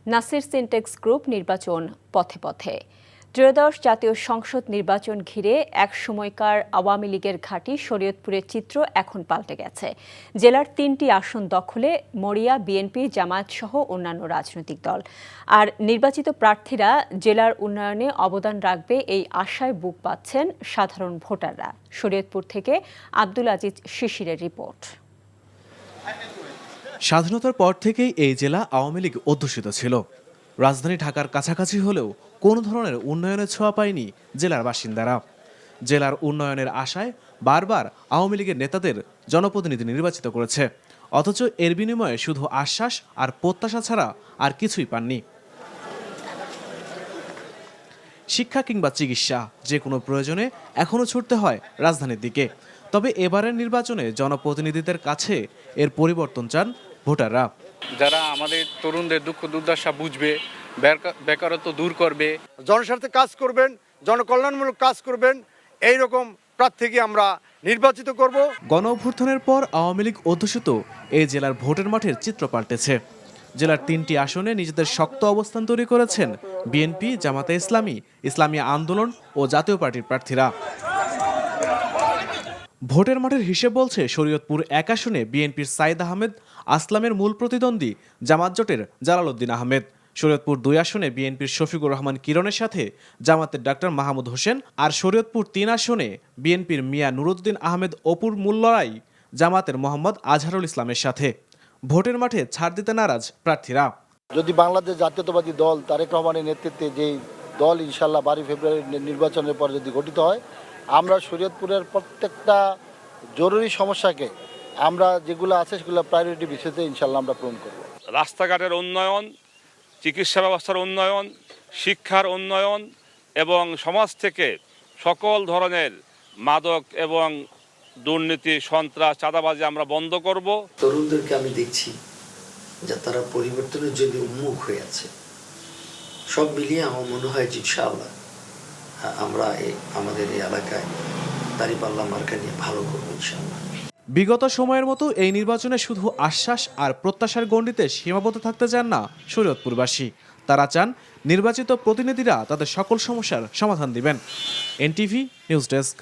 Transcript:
Nasir syntax group নির্বাচন পথে পথে। ত্রয়োদশ জাতীয় সংসদ নির্বাচন ঘিরে এক সময়কার আওয়ামী লীগের ঘাঁটি শরীয়তপুরের চিত্র এখন পাল্টে গেছে। জেলার ৩টি আসন দখলে মরিয়া বিএনপি, জামায়াত সহ অন্যান্য রাজনৈতিক দল। আর নির্বাচিত প্রার্থীরা জেলার উন্নয়নে অবদান রাখবে এই আশায় বুক বাঁধছেন সাধারণ ভোটাররা। শরীয়তপুর থেকে আব্দুল আজিজ শিশিরের রিপোর্ট। স্বাধীনতার পর থেকেই এই জেলা আওয়ামী লীগ অধ্যুষিত ছিল। রাজধানী ঢাকার কাছাকাছি হলেও কোনো ধরনের উন্নয়নের ছোঁয়া পায়নি জেলার বাসিন্দারা। জেলার উন্নয়নের আশায় বারবার আওয়ামী লীগের নেতাদের জনপ্রতিনিধি নির্বাচিত করেছে, অথচ এর বিনিময়ে শুধু আশ্বাস আর প্রত্যাশা ছাড়া আর কিছুই পাননি। শিক্ষা কিংবা চিকিৎসা, যে কোনো প্রয়োজনে এখনও ছুটতে হয় রাজধানীর দিকে। তবে এবারের নির্বাচনে জনপ্রতিনিধিদের কাছে এর পরিবর্তন চান ভোটাররা। যারা আমাদের তরুণদের দুঃখ দুর্দশা বুঝবে, বেকারত্ব দূর করবে, জনস্বার্থে কাজ করবেন, জনকল্যাণমূলক কাজ করবেন, এইরকম প্রার্থীকে আমরা নির্বাচিত করব। গণ অভ্যুত্থানের পর আওয়ামী লীগ অধ্যুষিত এই জেলার ভোটের মাঠের চিত্র পাল্টেছে। জেলার 3টি আসনে নিজেদের শক্ত অবস্থান তৈরি করেছেন বিএনপি, জামাতে ইসলামী, ইসলামী আন্দোলন ও জাতীয় পার্টির প্রার্থীরা। ভোটের মাঠের হিসেব বলছে শরীয়তপুর 1 আসনে বিএনপির সাইদ আহমেদ আসলামের মূল প্রতিদ্বন্দ্বী জামাত জোটের জালালউদ্দিন আহমেদ। শরীয়তপুর 2 আসনে বিএনপির শফিকুর রহমান কিরণের সাথে জামাতের ডাক্তার মাহমুদ হোসেন, আর শরীয়তপুর 3 আসনে বিএনপির মিয়া নুরুদ্দিন আহমেদ অপুর মূল লড়াই জামাতের মোহাম্মদ আজহারুল ইসলামের সাথে। ভোটের মাঠে ছাড় দিতে নারাজ প্রার্থীরা। যদি বাংলাদেশ জাতীয়তাবাদী দল তারেক রহমানের নেতৃত্বে যেই দল ইনশাল্লাহ 12 ফেব্রুয়ারি নির্বাচনের পর যদি গঠিত হয়, আমরা শরীয়তপুরের প্রত্যেকটা জরুরি সমস্যাকে আমরা যেগুলো আছে সেগুলো প্রায়োরিটি ভিত্তিতে ইনশাল্লাহ আমরা পূরণ করব। রাস্তাঘাটের উন্নয়ন, চিকিৎসা ব্যবস্থার উন্নয়ন, শিক্ষার উন্নয়ন এবং সমাজ থেকে সকল ধরনের মাদক এবং দুর্নীতি, সন্ত্রাস, চাঁদাবাজি আমরা বন্ধ করব। তরুণদেরকে আমি দেখছি যে তারা পরিবর্তনের জন্য উন্মুখ হয়ে আছে। সব মিলিয়ে আমার মনে হয় যে ইনশাআল্লাহ আমরা আমাদের এই এলাকায় দাঁড়িপাল্লা মার্কা নিয়ে ভালো করবো ইনশাআল্লাহ। বিগত সময়ের মতো এই নির্বাচনে শুধু আশ্বাস আর প্রত্যাশার গণ্ডিতে সীমাবদ্ধ থাকতে চান না শরীয়তপুরবাসী। তারা চান নির্বাচিত প্রতিনিধিরা তাদের সকল সমস্যার সমাধান দিবেন। NTV news desk.